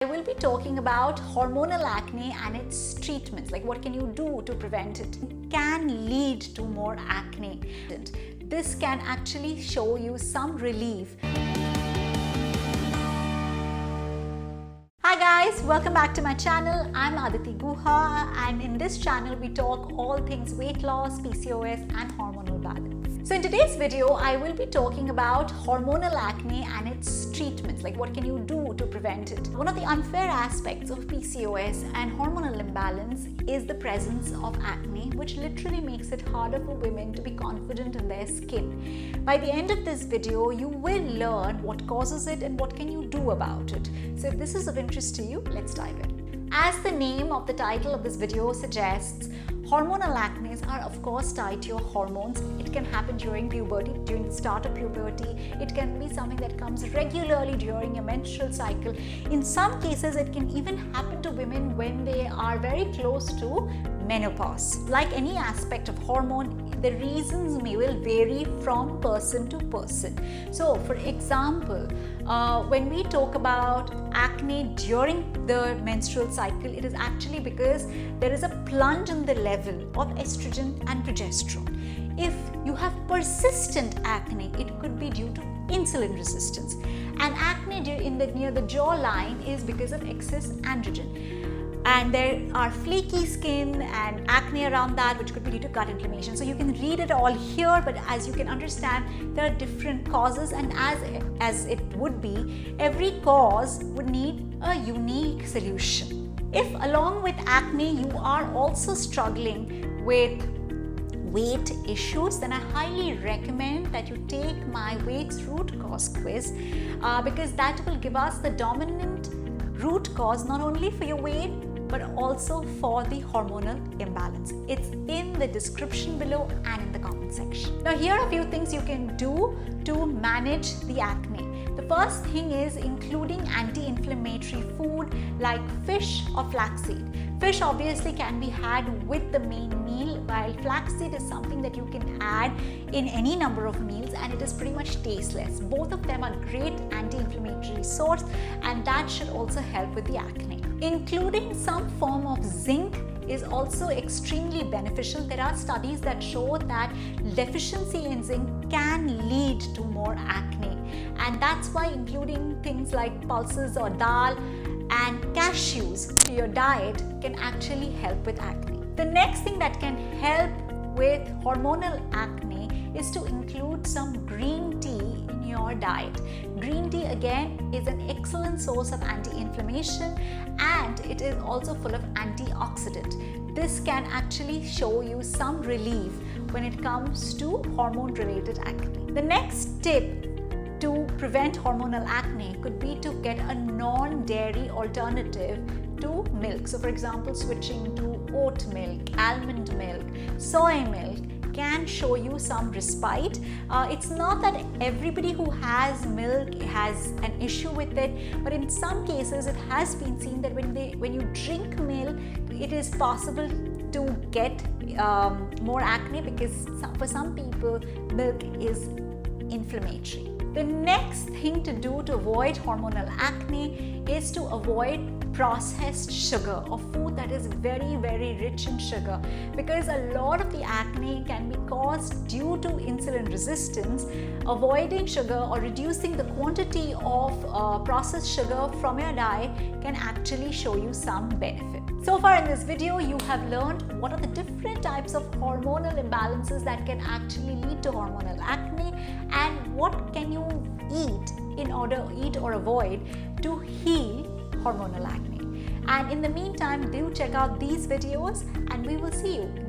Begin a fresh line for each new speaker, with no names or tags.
I will be talking about hormonal acne and its treatments, like what can you do to prevent it. It can lead to more acne. This can actually show you some relief. Hi guys, welcome back to my channel. I'm Aditi Guha, and in this channel we talk all things weight loss, PCOS and hormonal balance. So in today's video, I will be talking about hormonal acne and its treatments, like what can you do to prevent it. One of the unfair aspects of PCOS and hormonal imbalance is the presence of acne, which literally makes it harder for women to be confident in their skin. By the end of this video, you will learn what causes it and what can you do about it. So if this is of interest to you, let's dive in. As the name of the title of this video suggests, hormonal acne are of course tied to your hormones. It can happen during puberty, during the start of puberty. It can be something that comes regularly during your menstrual cycle. In some cases, it can even happen to women when they are very close to menopause. Like any aspect of hormone, the reasons will vary from person to person. So for example, when we talk about acne during the menstrual cycle, it is actually because there is a plunge in the level of estrogen and progesterone. If you have persistent acne, it could be due to insulin resistance. And acne near the jawline is because of excess androgen. And there are flaky skin and acne around that, which could be due to gut inflammation. So you can read it all here, but as you can understand, there are different causes, and as it would be, every cause would need a unique solution. If along with acne you are also struggling with weight issues, then I highly recommend that you take my weights root cause quiz, because that will give us the dominant root cause not only for your weight but also for the hormonal imbalance. It's in the description below and in the comment section. Now here are a few things you can do to manage the acne. The first thing is including anti-inflammatory food like fish or flaxseed. Fish obviously can be had with the main meal, while flaxseed is something that you can add in any number of meals and it is pretty much tasteless. Both of them are great anti-inflammatory source, and that should also help with the acne. Including some form of zinc is also extremely beneficial. There are studies that show that deficiency in zinc can lead to more acne, and that's why including things like pulses or dal and cashews to your diet can actually help with acne. The next thing that can help with hormonal acne is to include some green tea in your diet. Green tea again is an excellent source of anti-inflammation, and it is also full of antioxidant. This can actually show you some relief when it comes to hormone-related acne. The next tip to prevent hormonal acne could be to get a non-dairy alternative to milk. So for example, switching to oat milk, almond milk, soy milk can show you some respite. It's not that everybody who has milk has an issue with it, but in some cases it has been seen that when you drink milk, it is possible to get more acne, because for some people milk is inflammatory. The next thing to do to avoid hormonal acne is to avoid processed sugar or food that is very, very rich in sugar, because a lot of the acne can be caused due to insulin resistance. Avoiding sugar or reducing the quantity of processed sugar from your diet can actually show you some benefit. So far in this video, you have learned what are the different types of hormonal imbalances that can actually lead to hormonal acne, and what can you eat or avoid to heal hormonal acne. And in the meantime, do check out these videos, and we will see you